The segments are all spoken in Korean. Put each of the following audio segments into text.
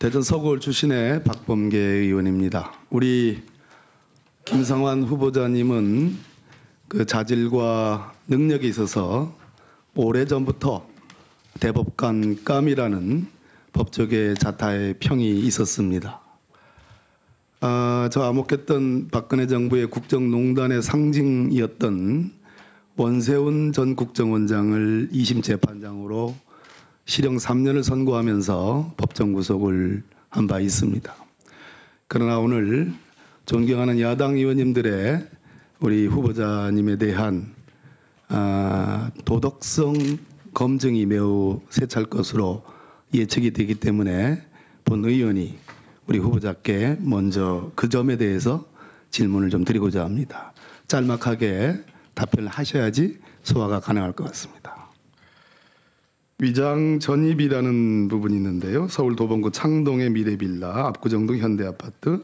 대전 서구울 출신의 박범계 의원입니다. 우리 김상환 후보자님은 그 자질과 능력에 있어서 오래전부터 대법관감이라는 법조계 자타의 평이 있었습니다. 저 암묵했던 박근혜 정부의 국정농단의 상징이었던 원세훈 전 국정원장을 2심 재판장으로 실형 3년을 선고하면서 법정 구속을 한 바 있습니다. 그러나 오늘 존경하는 야당 의원님들의 우리 후보자님에 대한 도덕성 검증이 매우 세찰 것으로 예측이 되기 때문에 본 의원이 우리 후보자께 먼저 그 점에 대해서 질문을 좀 드리고자 합니다. 짤막하게 답변을 하셔야지 소화가 가능할 것 같습니다. 위장 전입이라는 부분이 있는데요. 서울 도봉구 창동의 미래빌라, 압구정동 현대아파트,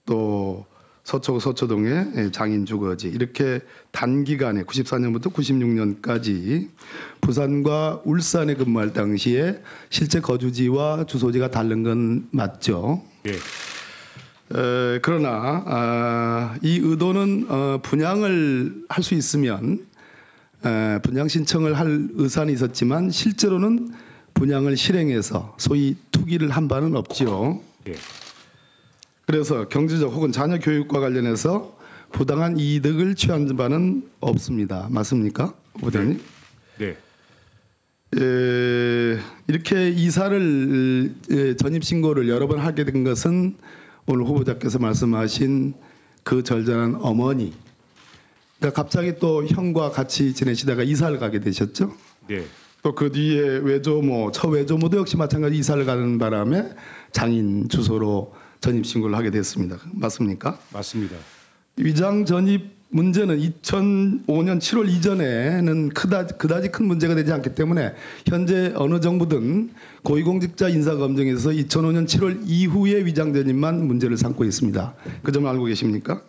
또 서초구 서초동의 장인주거지, 이렇게 단기간에 94년부터 96년까지 부산과 울산에 근무할 당시에 실제 거주지와 주소지가 다른 건 맞죠? 예. 그러나 이 의도는 분양을 할 수 있으면 분양 신청을 할 의사는 있었지만 실제로는 분양을 실행해서 소위 투기를 한 바는 없죠. 예. 그래서 경제적 혹은 자녀 교육과 관련해서 부당한 이득을 취한 바는 없습니다. 맞습니까, 후보자님? 네. 이렇게 이사를 전입 신고를 여러 번 하게 된 것은 오늘 후보자께서 말씀하신 그 절절한 어머니, 그러니까 갑자기 또 형과 같이 지내시다가 이사를 가게 되셨죠. 네. 또 그 뒤에 외조모, 처외조모도 역시 마찬가지 이사를 가는 바람에 장인 주소로 전입 신고를 하게 됐습니다. 맞습니까? 맞습니다. 위장 전입 문제는 2005년 7월 이전에는 그다지 큰 문제가 되지 않기 때문에 현재 어느 정부든 고위공직자 인사검증에서 2005년 7월 이후의 위장 전입만 문제를 삼고 있습니다. 그 점 알고 계십니까?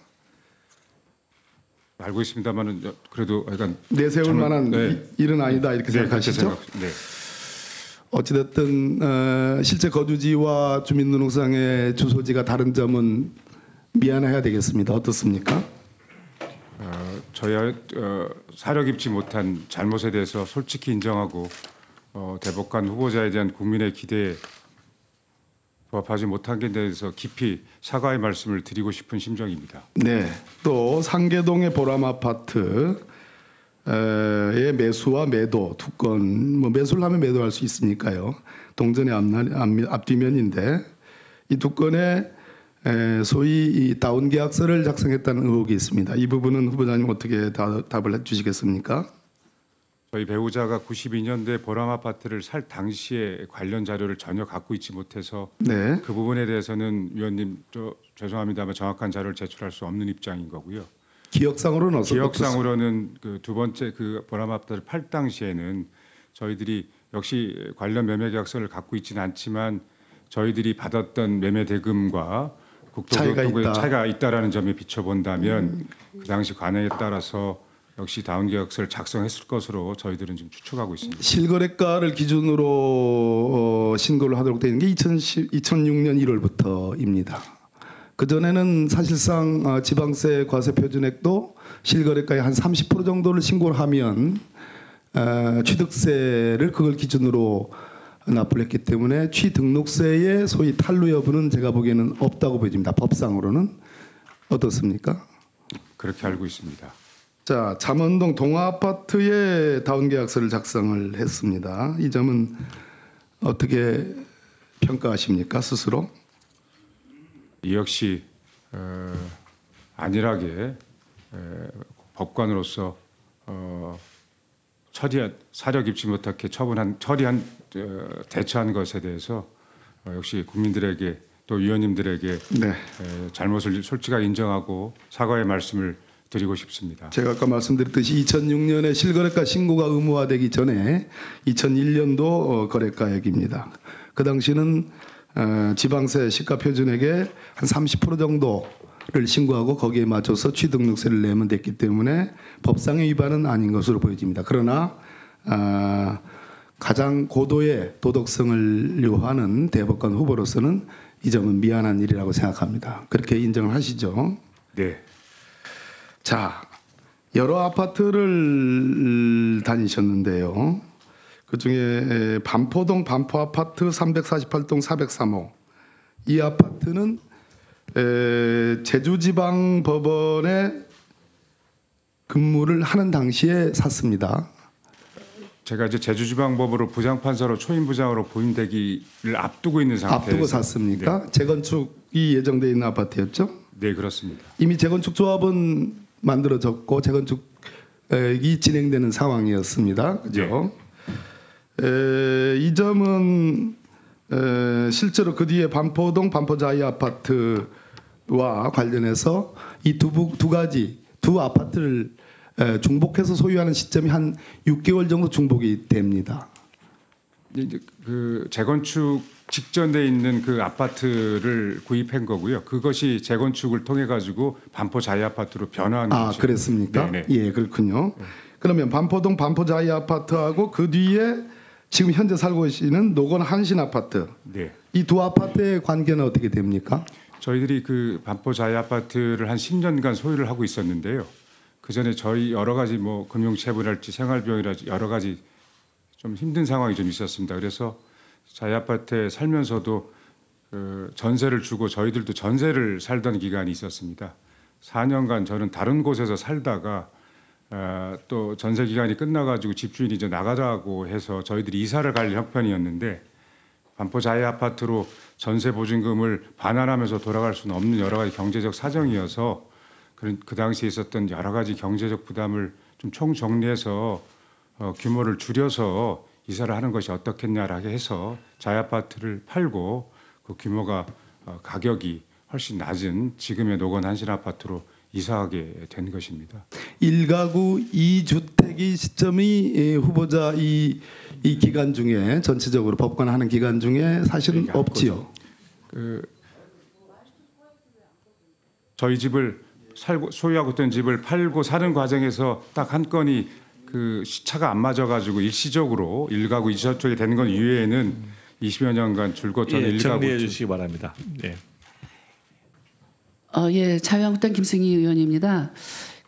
알고 있습니다만은 그래도 약간 내세울 만한 네. 일은 아니다 이렇게 생각하시죠? 네. 어찌됐든 실제 거주지와 주민등록상의 주소지가 다른 점은 미안해야 되겠습니다. 어떻습니까? 저야 사려 깊지 못한 잘못에 대해서 솔직히 인정하고 대법관 후보자에 대한 국민의 기대에 부합하지 못한 게 대해서 깊이 사과의 말씀을 드리고 싶은 심정입니다. 네. 또 상계동의 보람 아파트의 매수와 매도 두 건, 뭐 매수를 하면 매도할 수 있으니까요. 동전의 앞뒤면인데 이 두 건에 소위 이 다운 계약서를 작성했다는 의혹이 있습니다. 이 부분은 후보자님 어떻게 답을 해주시겠습니까? 저희 배우자가 92년대 보람 아파트를 살 당시에 관련 자료를 전혀 갖고 있지 못해서 네. 그 부분에 대해서는 위원님 죄송합니다만 정확한 자료를 제출할 수 없는 입장인 거고요. 기억상으로는 어떻습니까? 기억상으로는 그 두 번째 그 보람 아파트를 팔 당시에는 저희들이 역시 관련 매매 계약서를 갖고 있지는 않지만 저희들이 받았던 매매 대금과 국토교통부의 차이가 있다라는 점에 비춰본다면 그 당시 관행에 따라서 역시 다운 계약서를 작성했을 것으로 저희들은 지금 추측하고 있습니다. 실거래가를 기준으로 신고를 하도록 되어 있는 게 2006년 1월부터입니다. 그전에는 사실상 지방세 과세 표준액도 실거래가의 한 30% 정도를 신고를 하면 취득세를 그걸 기준으로 납부를 했기 때문에 취등록세의 소위 탈루 여부는 제가 보기에는 없다고 보여집니다. 법상으로는. 어떻습니까? 그렇게 알고 있습니다. 자, 잠원동 동아아파트에 다운계약서를 작성을 했습니다. 이 점은 어떻게 평가하십니까, 스스로? 이 역시 안일하게 법관으로서 사려 깊지 못하게 대처한 것에 대해서 역시 국민들에게 또 위원님들에게 네. 잘못을 솔직하게 인정하고 사과의 말씀을 드리고 싶습니다. 제가 아까 말씀드렸듯이 2006년에 실거래가 신고가 의무화되기 전에 2001년도 거래가액입니다. 그 당시는 지방세 시가 표준액의 한 30% 정도를 신고하고 거기에 맞춰서 취등록세를 내면 됐기 때문에 법상의 위반은 아닌 것으로 보여집니다. 그러나 가장 고도의 도덕성을 요하는 대법관 후보로서는 이 점은 미안한 일이라고 생각합니다. 그렇게 인정을 하시죠? 네. 자, 여러 아파트를 다니셨는데요. 그중에 반포동 반포 아파트 348동 403호 이 아파트는 제주지방법원에 근무를 하는 당시에 샀습니다. 제가 이제 제주지방법으로 부장판사로 초임부장으로 부임되기를 앞두고 있는 상태에서 앞두고 샀습니까? 재건축이 예정돼 있는 아파트였죠? 네, 그렇습니다. 이미 재건축 조합은 만들어졌고 재건축이 진행되는 상황이었습니다. 그죠? 이 점은 실제로 그 뒤에 반포동 반포자이 아파트와 관련해서 이 두 아파트를 중복해서 소유하는 시점이 한 6개월 정도 중복이 됩니다. 이제 그 재건축 직전에 있는 그 아파트를 구입한 거고요. 그것이 재건축을 통해 가지고 반포 자이 아파트로 변화한 아, 거죠. 그랬습니까? 네네. 예, 그렇군요. 그러면 반포동 반포자이 아파트하고 그 뒤에 지금 현재 살고 계시는 노건 한신 아파트 네. 이 두 아파트의 관계는 어떻게 됩니까? 저희들이 그 반포 자이 아파트를 한 10년간 소유를 하고 있었는데요. 그 전에 저희 여러 가지 뭐 금융체불랄지 생활비용이랄지 여러 가지 좀 힘든 상황이 좀 있었습니다. 그래서 자이 아파트에 살면서도 그 전세를 주고 저희들도 전세를 살던 기간이 있었습니다. 4년간 저는 다른 곳에서 살다가 또 전세 기간이 끝나가지고 집주인이 이제 나가자고 해서 저희들이 이사를 갈 형편이었는데 반포 자이 아파트로 전세 보증금을 반환하면서 돌아갈 수는 없는 여러 가지 경제적 사정이어서 그 당시에 있었던 여러 가지 경제적 부담을 좀 총정리해서 규모를 줄여서 이사를 하는 것이 어떻겠냐라고 해서 자이 아파트를 팔고 그 규모가 가격이 훨씬 낮은 지금의 노건 한신 아파트로 이사하게 된 것입니다. 1가구 2주택이 시점이 후보자 이 기간 중에 전체적으로 법관하는 기간 중에 사실은 없지요. 저희 집을 소유하고 있던 집을 팔고 사는 과정에서 딱 한 건이 그 시차가 안 맞아가지고 일시적으로 1가구 2주택이 되는 건 이외에는 20여 년간 줄곧 저는 예, 1가구 정리해 주시기 바랍니다. 예. 예, 자유한국당 김승희 의원입니다.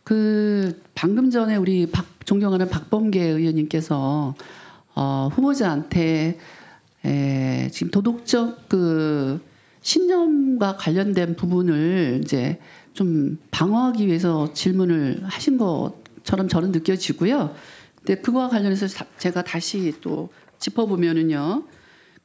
그 방금 전에 우리 존경하는 박범계 의원님께서 후보자한테 지금 도덕적 그 신념과 관련된 부분을 이제 좀 방어하기 위해서 질문을 하신 것처럼 저는 느껴지고요. 근데 그거와 관련해서 제가 다시 또 짚어보면은요.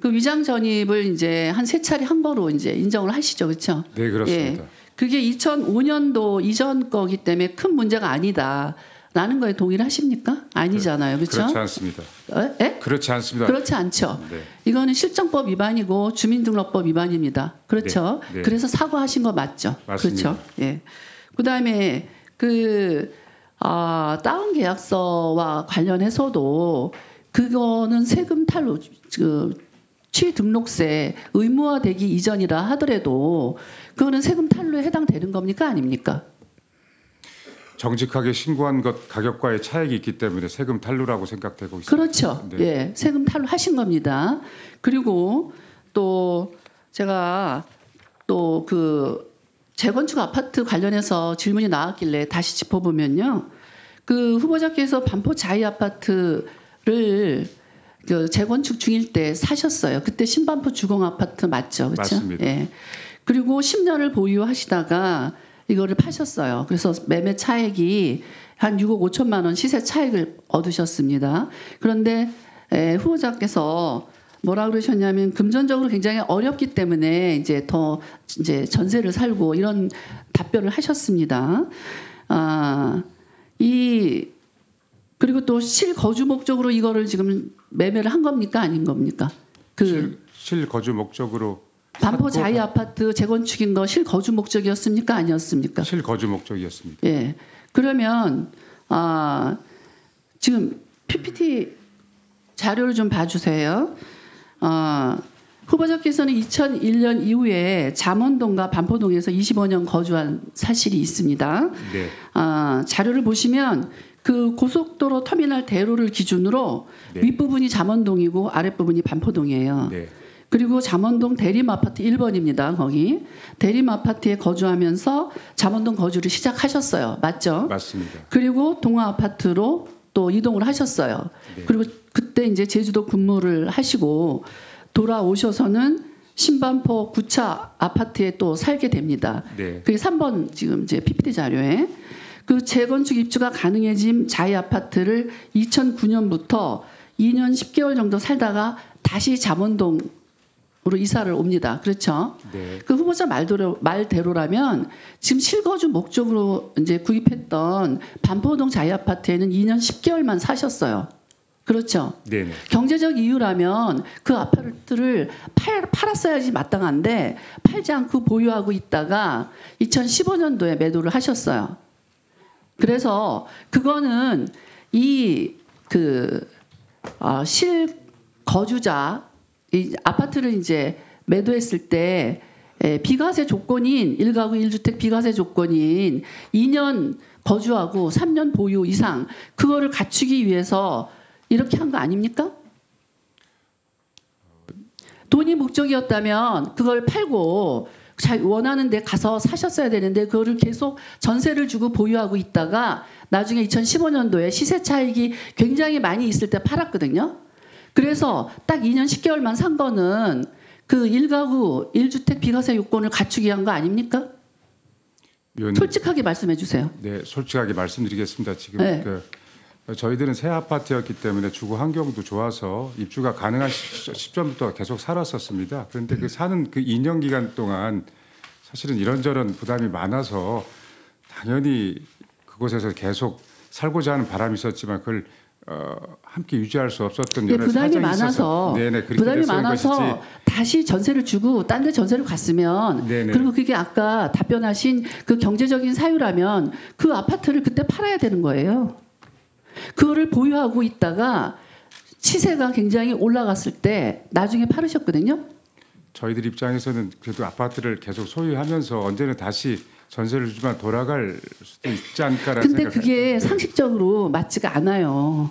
그 위장 전입을 이제 한 3차례 한 거로 이제 인정을 하시죠. 그렇죠? 네, 그렇습니다. 예. 그게 2005년도 이전 거기 때문에 큰 문제가 아니다라는 거에 동의를 하십니까? 아니잖아요. 그렇죠? 그렇지 않습니다. 예? 그렇지 않습니다. 그렇지 않죠. 네. 이거는 실정법 위반이고 주민등록법 위반입니다. 그렇죠? 네. 네. 그래서 사과하신 거 맞죠? 맞습니다. 그렇죠? 예. 그다음에 그 다운 계약서와 관련해서도 그거는 세금 탈루 취등록세 의무화되기 이전이라 하더라도 그거는 세금 탈루에 해당되는 겁니까 아닙니까? 정직하게 신고한 것 가격과의 차액이 있기 때문에 세금 탈루라고 생각되고 있습니다. 그렇죠. 네. 예, 세금 탈루하신 겁니다. 그리고 또 제가 또 그 재건축 아파트 관련해서 질문이 나왔길래 다시 짚어보면요, 그 후보자께서 반포 자이 아파트를 그 재건축 중일 때 사셨어요. 그때 신반포 주공 아파트 맞죠, 그렇죠? 맞습니다. 예. 그리고 10년을 보유하시다가 이거를 파셨어요. 그래서 매매 차액이 한 6억 5천만 원 시세 차익을 얻으셨습니다. 그런데 후보자께서 뭐라 그러셨냐면 금전적으로 굉장히 어렵기 때문에 이제 더 이제 전세를 살고 이런 답변을 하셨습니다. 그리고 또 실거주 목적으로 이거를 지금 매매를 한 겁니까 아닌 겁니까? 실거주 목적으로 반포 자이 아파트 재건축인 거 실거주 목적이었습니까 아니었습니까? 실거주 목적이었습니다. 예. 그러면 지금 PPT 자료를 좀 봐주세요. 후보자께서는 2001년 이후에 잠원동과 반포동에서 25년 거주한 사실이 있습니다. 네. 자료를 보시면 그 고속도로 터미널 대로를 기준으로 네. 윗부분이 잠원동이고 아랫부분이 반포동이에요. 네. 그리고 잠원동 대림아파트 1번입니다. 거기 대림아파트에 거주하면서 잠원동 거주를 시작하셨어요. 맞죠? 맞습니다. 그리고 동아아파트로 또 이동을 하셨어요. 네. 그리고 그때 이제 제주도 근무를 하시고 돌아오셔서는 신반포 9차 아파트에 또 살게 됩니다. 네. 그게 3번 지금 이제 PPT 자료에 그 재건축 입주가 가능해진 자이 아파트를 2009년부터 2년 10개월 정도 살다가 다시 잠원동으로 이사를 옵니다. 그렇죠? 네. 그 후보자 말대로라면 지금 실거주 목적으로 이제 구입했던 반포동 자이 아파트에는 2년 10개월만 사셨어요. 그렇죠? 네네. 경제적 이유라면 그 아파트를 팔았어야지 마땅한데 팔지 않고 보유하고 있다가 2015년도에 매도를 하셨어요. 그래서 그거는 실거주자 이 아파트를 이제 매도했을 때 비과세 조건인 1가구 1주택 비과세 조건인 2년 거주하고 3년 보유 이상 그거를 갖추기 위해서 이렇게 한 거 아닙니까? 돈이 목적이었다면 그걸 팔고 원하는 데 가서 사셨어야 되는데 그거를 계속 전세를 주고 보유하고 있다가 나중에 2015년도에 시세 차익이 굉장히 많이 있을 때 팔았거든요. 그래서 딱 2년 10개월만 산 거는 그 1가구 1주택 비과세 요건을 갖추기 위한 거 아닙니까? 위원님, 솔직하게 말씀해 주세요. 네, 솔직하게 말씀드리겠습니다. 지금 네. 저희들은 새 아파트였기 때문에 주거 환경도 좋아서 입주가 가능한 시점부터 계속 살았었습니다. 그런데 그 사는 그 2년 기간 동안 사실은 이런저런 부담이 많아서 당연히 그곳에서 계속 살고자 하는 바람이 있었지만 그걸 함께 유지할 수 없었던 네, 여러 부담이 사정이 많아서 있어서 네네, 그렇게 부담이 됐었던 많아서 것이지. 다시 전세를 주고 딴 데 전세를 갔으면 네네. 그리고 그게 아까 답변하신 그 경제적인 사유라면 그 아파트를 그때 팔아야 되는 거예요. 그거를 보유하고 있다가 시세가 굉장히 올라갔을 때 나중에 팔으셨거든요. 저희들 입장에서는 그래도 아파트를 계속 소유하면서 언제는 다시 전세를 주지만 돌아갈 수도 있지 않을까라는 근데 생각을 그게 상식적으로 맞지가 않아요.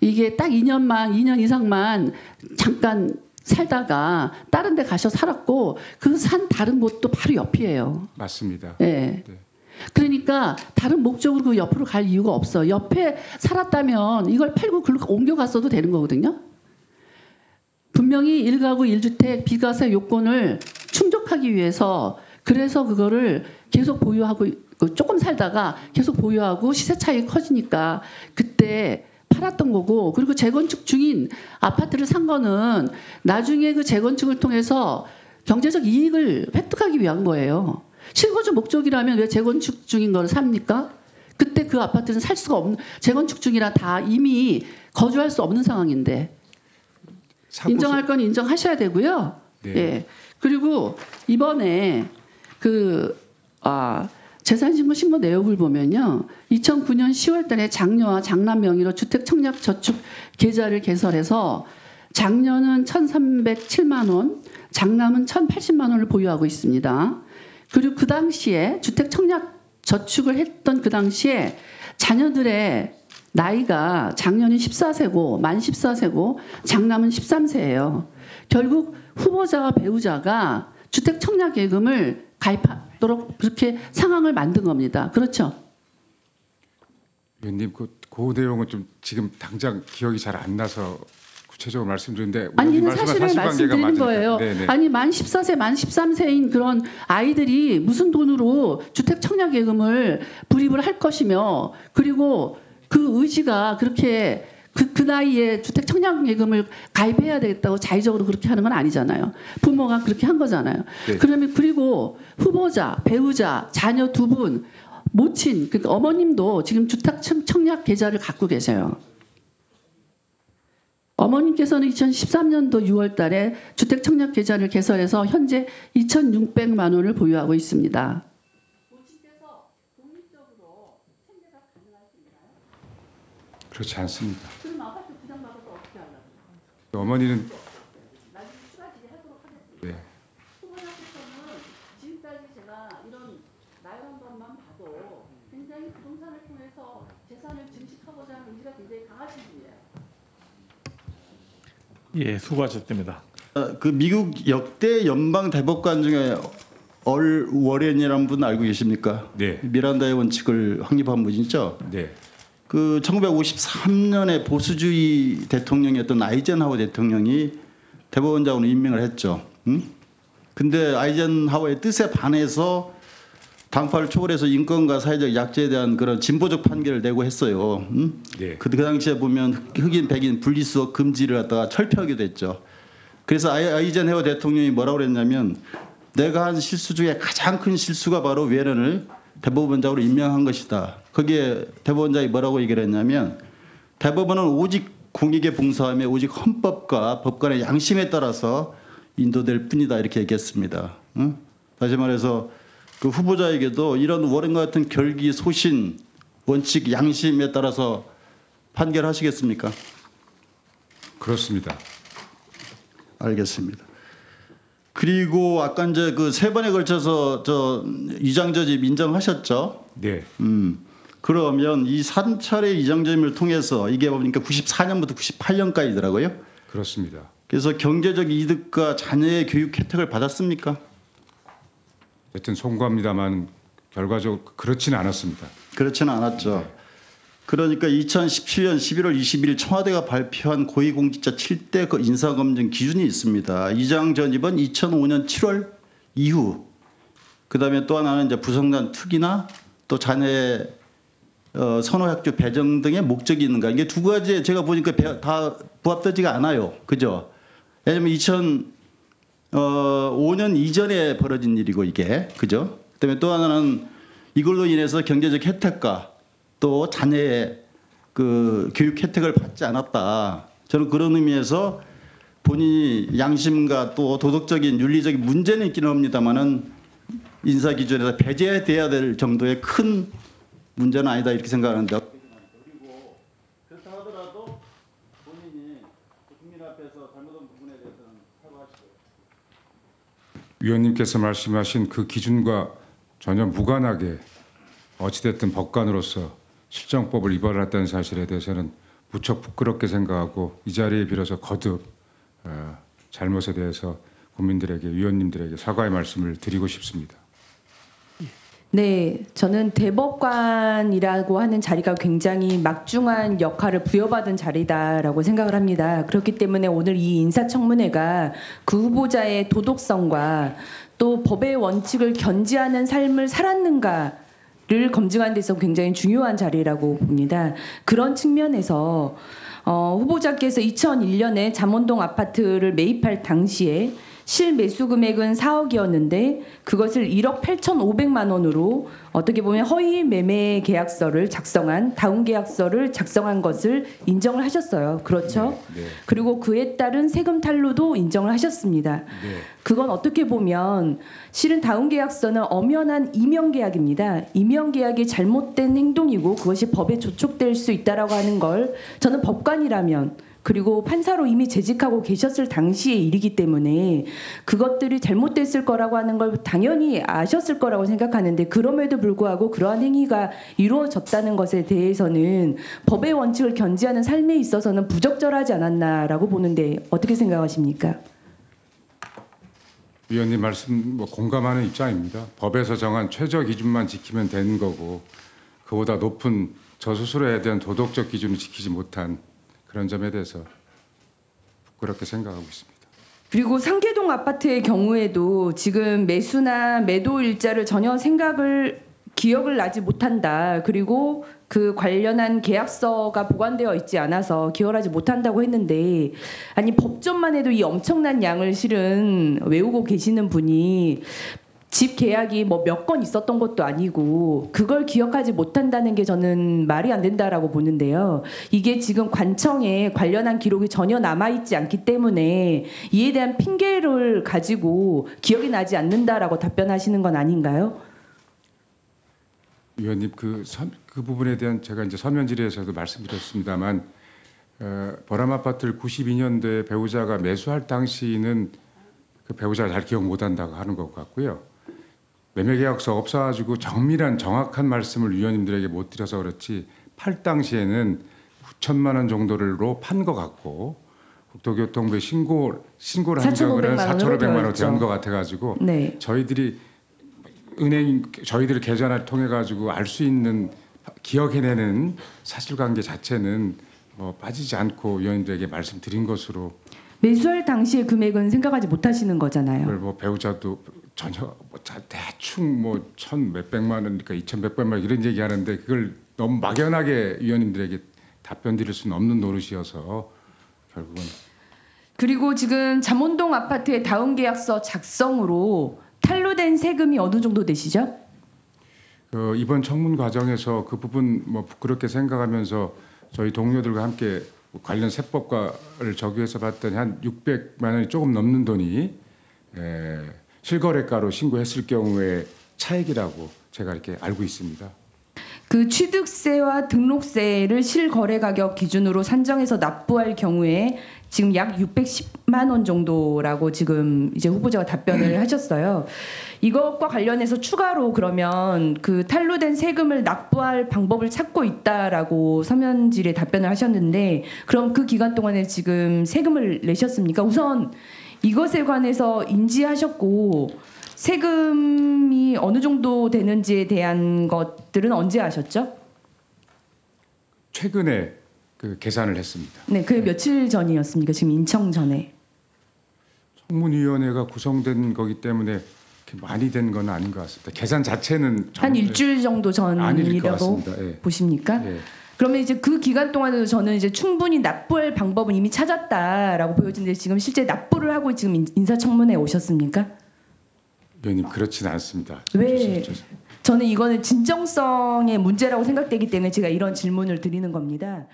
이게 딱 2년 이상만 잠깐 살다가 다른 데 가셔 살았고 그 산 다른 곳도 바로 옆이에요. 맞습니다. 예. 네. 그러니까 다른 목적으로 그 옆으로 갈 이유가 없어. 옆에 살았다면 이걸 팔고 글로 옮겨갔어도 되는 거거든요. 분명히 1가구 1주택 비과세 요건을 충족하기 위해서 그래서 그거를 계속 보유하고 조금 살다가 계속 보유하고 시세 차익이 커지니까 그때 팔았던 거고 그리고 재건축 중인 아파트를 산 거는 나중에 그 재건축을 통해서 경제적 이익을 획득하기 위한 거예요. 실거주 목적이라면 왜 재건축 중인 걸 삽니까? 그때 그 아파트는 살 수가 없는 재건축 중이라 다 이미 거주할 수 없는 상황인데 인정할 건 인정하셔야 되고요. 네. 예. 그리고 이번에 재산신고 신고 내역을 보면요. 2009년 10월달에 장녀와 장남 명의로 주택 청약 저축 계좌를 개설해서 장녀는 1,307만 원, 장남은 1,080만 원을 보유하고 있습니다. 그리고 그 당시에 주택 청약 저축을 했던 그 당시에 자녀들의 나이가 장녀는 14세고 만 14세고 장남은 13세예요. 결국 후보자와 배우자가 주택 청약 예금을 가입하도록 그렇게 상황을 만든 겁니다. 그렇죠? 위원님 그 내용은 좀 지금 당장 기억이 잘 안 나서 구체적으로 말씀드리는데 아니 이는 말씀하신 사실을 사실관계가 말씀드리는 맞으니까. 거예요. 네네. 아니 만 14세, 만 13세인 그런 아이들이 무슨 돈으로 주택 청약 예금을 불입을 할 것이며 그리고 그 의지가 그렇게 그 나이에 주택 청약 예금을 가입해야 되겠다고 자의적으로 그렇게 하는 건 아니잖아요. 부모가 그렇게 한 거잖아요. 네. 그러면 그리고 후보자, 배우자, 자녀 두 분, 모친, 그러니까 어머님도 지금 주택 청약 계좌를 갖고 계세요. 어머님께서는 2013년도 6월 달에 주택 청약 계좌를 개설해서 현재 2,600만 원을 보유하고 있습니다. 모친께서 독립적으로 생계가 가능하신가요? 그렇지 않습니다. 그럼 아파트 부담받아서 어떻게 하려고? 어머니는 나중에 추가 질의하도록 하겠습니다. 네. 후보자께서는 지금까지 제가 이런 나열한 것만 봐도 굉장히 부동산을 통해서 재산을 증식하고자 하는 의지가 굉장히 강하신 분이에요. 예, 수고하셨습니다. 그 미국 역대 연방 대법관 중에 얼 워렌이라는 분 알고 계십니까? 네. 미란다의 원칙을 확립한 분이죠. 네. 그 1953년에 보수주의 대통령이었던 아이젠하워 대통령이 대법원장으로 임명을 했죠. 응? 근데 아이젠하워의 뜻에 반해서 당파를 초월해서 인권과 사회적 약자에 대한 그런 진보적 판결을 내고 했어요. 응? 네. 그 당시에 보면 흑인 백인 분리수거 금지를 갖다가 철폐하기도 했죠. 그래서 아이젠하워 대통령이 뭐라고 그랬냐면 내가 한 실수 중에 가장 큰 실수가 바로 웨런을 대법원장으로 임명한 것이다. 거기에 대법원장이 뭐라고 얘기를 했냐면 대법원은 오직 공익에 봉사하며 오직 헌법과 법관의 양심에 따라서 인도될 뿐이다 이렇게 얘기했습니다. 응? 다시 말해서 그 후보자에게도 이런 워렌과 같은 결기, 소신, 원칙, 양심에 따라서 판결하시겠습니까? 그렇습니다. 알겠습니다. 그리고 아까 이제 그 세 번에 걸쳐서 저 이장저집 인정하셨죠? 네. 그러면 이 3차례 이장저집을 통해서 이게 보니까 94년부터 98년까지더라고요. 그렇습니다. 그래서 경제적 이득과 자녀의 교육 혜택을 받았습니까? 어쨌든 송구합니다만 결과적으로 그렇지는 않았습니다. 그렇지는 않았죠. 그러니까 2017년 11월 20일 청와대가 발표한 고위공직자 7대 그 인사검증 기준이 있습니다. 이장 전입은 2005년 7월 이후. 그다음에 또 하나는 이제 부성난 투기나 또 자녀의 선호학교 배정 등의 목적이 있는가. 이게 두 가지 제가 보니까 다 부합되지가 않아요. 그죠? 왜냐하면 2005년 이전에 벌어진 일이고 이게. 그죠? 그다음에 또 하나는 이걸로 인해서 경제적 혜택과 또 자녀의 그 교육 혜택을 받지 않았다. 저는 그런 의미에서 본인이 양심과 또 도덕적인 윤리적인 문제는 있기는 합니다만은 인사 기준에서 배제돼야 될 정도의 큰 문제는 아니다 이렇게 생각하는데 그리고 그렇다 하더라도 본인이 국민 앞에서 잘못한 부분에 대해서는 사과하시고요. 위원님께서 말씀하신 그 기준과 전혀 무관하게 어찌됐든 법관으로서 실정법을 위반했다는 사실에 대해서는 무척 부끄럽게 생각하고 이 자리에 빌어서 거듭 잘못에 대해서 국민들에게 위원님들에게 사과의 말씀을 드리고 싶습니다. 네, 저는 대법관이라고 하는 자리가 굉장히 막중한 역할을 부여받은 자리다라고 생각을 합니다. 그렇기 때문에 오늘 이 인사청문회가 그 후보자의 도덕성과 또 법의 원칙을 견지하는 삶을 살았는가 를 검증하는 데서 굉장히 중요한 자리라고 봅니다. 그런 측면에서 후보자께서 2001년에 잠원동 아파트를 매입할 당시에 실매수 금액은 4억이었는데 그것을 1억 8,500만 원으로 어떻게 보면 허위 매매 계약서를 작성한 다운 계약서를 작성한 것을 인정을 하셨어요. 그렇죠? 네. 그리고 그에 따른 세금 탈루도 인정을 하셨습니다. 네. 그건 어떻게 보면 실은 다운 계약서는 엄연한 이명 계약입니다. 이명 계약이 잘못된 행동이고 그것이 법에 조촉될 수 있다라고 하는 걸 저는 법관이라면 그리고 판사로 이미 재직하고 계셨을 당시의 일이기 때문에 그것들이 잘못됐을 거라고 하는 걸 당연히 아셨을 거라고 생각하는데 그럼에도 불구하고 그러한 행위가 이루어졌다는 것에 대해서는 법의 원칙을 견지하는 삶에 있어서는 부적절하지 않았나라고 보는데 어떻게 생각하십니까? 위원님 말씀 공감하는 입장입니다. 법에서 정한 최저 기준만 지키면 되는 거고 그보다 높은 저 스스로에 대한 도덕적 기준을 지키지 못한 그런 점에 대해서 부끄럽게 생각하고 있습니다. 그리고 상계동 아파트의 경우에도 지금 매수나 매도 일자를 전혀 기억을 나지 못한다. 그리고 그 관련한 계약서가 보관되어 있지 않아서 기억을 하지 못한다고 했는데 아니 법전만 해도 이 엄청난 양을 실은 외우고 계시는 분이 집 계약이 뭐 몇 건 있었던 것도 아니고 그걸 기억하지 못한다는 게 저는 말이 안 된다라고 보는데요. 이게 지금 관청에 관련한 기록이 전혀 남아있지 않기 때문에 이에 대한 핑계를 가지고 기억이 나지 않는다라고 답변하시는 건 아닌가요? 위원님 그 부분에 대한 제가 이제 서면 질의에서도 말씀드렸습니다만 보람 아파트를 92년도에 배우자가 매수할 당시는 그 배우자가 잘 기억 못한다고 하는 것 같고요. 매매계약서 없어가지고 정확한 말씀을 위원님들에게 못 드려서 그렇지 팔 당시에는 9천만 원 정도로 판 것 같고 국토교통부에 신고를 한 경우는 4,500만 원 된 것 같아가지고 네. 저희들이 저희들 계좌를 통해 가지고 알 수 있는 기억해내는 사실관계 자체는 뭐 빠지지 않고 위원님들에게 말씀드린 것으로 매수할 당시의 금액은 생각하지 못하시는 거잖아요. 그걸 뭐 배우자도 전혀 대충 뭐 1,몇백만 원이니까 2,100백만 원 이런 얘기하는데 그걸 너무 막연하게 위원님들에게 답변 드릴 수는 없는 노릇이어서 결국은 그리고 지금 잠원동 아파트의 다운 계약서 작성으로 탄로된 세금이 어느 정도 되시죠? 그 이번 청문 과정에서 그 부분 뭐 부끄럽게 생각하면서 저희 동료들과 함께 관련 세법과를 적용해서 봤더니 한 600만 원이 조금 넘는 돈이 실거래가로 신고했을 경우에 차액이라고 제가 이렇게 알고 있습니다. 그 취득세와 등록세를 실거래 가격 기준으로 산정해서 납부할 경우에 지금 약 610만 원 정도라고 지금 이제 후보자가 답변을 하셨어요. 이것과 관련해서 추가로 그러면 그 탄로된 세금을 납부할 방법을 찾고 있다라고 서면질에 답변을 하셨는데 그럼 그 기간 동안에 지금 세금을 내셨습니까? 우선 이것에 관해서 인지하셨고 세금이 어느 정도 되는지에 대한 것들은 언제 하셨죠? 최근에 그 계산을 했습니다. 네, 그게 며칠 전이었습니까? 지금 인청 전에. 청문위원회가 구성된 거기 때문에 이렇게 많이 된 건 아닌 것 같습니다. 계산 자체는 한 일주일 정도 아닐 것 전이라고 같습니다. 예. 보십니까? 예. 그러면 이제 그 기간 동안에도 저는 이제 충분히 납부할 방법은 이미 찾았다라고 보여지는데 지금 실제 납부를 하고 지금 인사청문회에 오셨습니까? 위원님 그렇지는 않습니다. 왜? 저는 이거는 진정성의 문제라고 생각되기 때문에 제가 이런 질문을 드리는 겁니다.